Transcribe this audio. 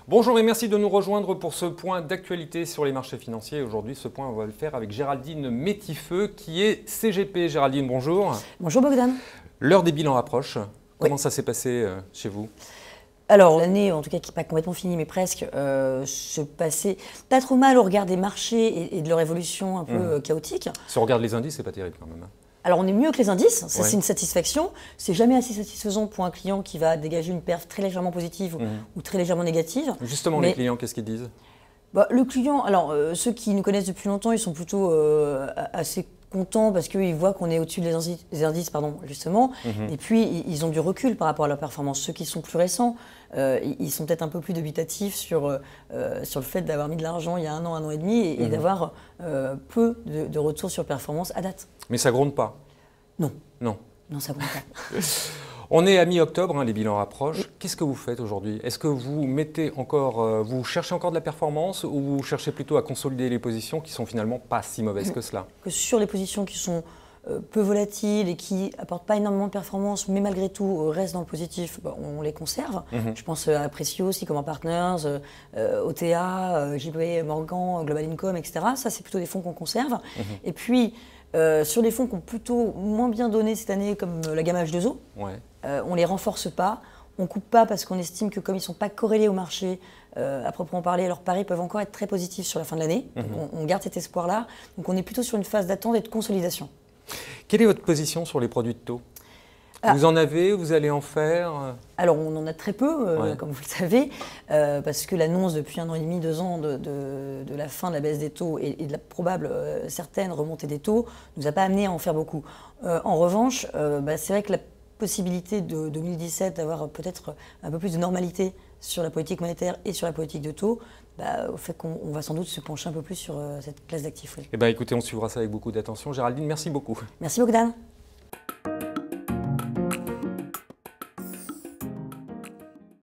Bonjour et merci de nous rejoindre pour ce point d'actualité sur les marchés financiers. Aujourd'hui, ce point, on va le faire avec Géraldine Métifeux, qui est CGP. Géraldine, bonjour. Bonjour Bogdan. L'heure des bilans approche. Comment ça s'est passé chez vous? Alors l'année, en tout cas qui n'est pas complètement finie, mais presque, se passait pas trop mal au regard des marchés et de leur évolution un peu chaotique. Si on regarde les indices, c'est pas terrible quand même. Alors on est mieux que les indices, ça c'est une satisfaction. C'est jamais assez satisfaisant pour un client qui va dégager une perf très légèrement positive ou très légèrement négative. Justement, les clients, qu'est-ce qu'ils disent? Le client, alors ceux qui nous connaissent depuis longtemps, ils sont plutôt assez contents parce qu'ils voient qu'on est au-dessus des indices, justement. Et puis, ils ont du recul par rapport à leur performance. Ceux qui sont plus récents, ils sont peut-être un peu plus dubitatifs sur le fait d'avoir mis de l'argent il y a un an et demi et d'avoir peu de retour sur performance à date. Mais ça gronde pas? Non. Non. Non, ça gronde pas. On est à mi-octobre, les bilans approchent. Qu'est-ce que vous faites aujourd'hui? Est-ce que vous mettez encore, vous cherchez encore de la performance ou vous cherchez plutôt à consolider les positions qui sont finalement pas si mauvaises que cela? Sur les positions qui sont peu volatiles et qui apportent pas énormément de performance, mais malgré tout restent dans le positif, on les conserve. Je pense à Precious, Sycomore Partners, OTA, JP Morgan, Global Income, etc. Ça, c'est plutôt des fonds qu'on conserve. Et puis, sur les fonds qui ont plutôt moins bien donné cette année, comme la gamme H2O, on ne les renforce pas, on ne coupe pas parce qu'on estime que comme ils ne sont pas corrélés au marché, à proprement parler, leurs paris peuvent encore être très positifs sur la fin de l'année. Donc on garde cet espoir-là. Donc on est plutôt sur une phase d'attente et de consolidation. Quelle est votre position sur les produits de taux? Vous en avez, vous allez en faire? Alors on en a très peu, comme vous le savez, parce que l'annonce depuis 1 an et demi, 2 ans de la fin de la baisse des taux et de la probable certaine remontée des taux ne nous a pas amené à en faire beaucoup. En revanche, c'est vrai que la possibilité de 2017 d'avoir peut-être un peu plus de normalité sur la politique monétaire et sur la politique de taux, au fait qu'on va sans doute se pencher un peu plus sur cette classe d'actifs. Écoutez, on suivra ça avec beaucoup d'attention. Géraldine, merci beaucoup. Merci Bogdan.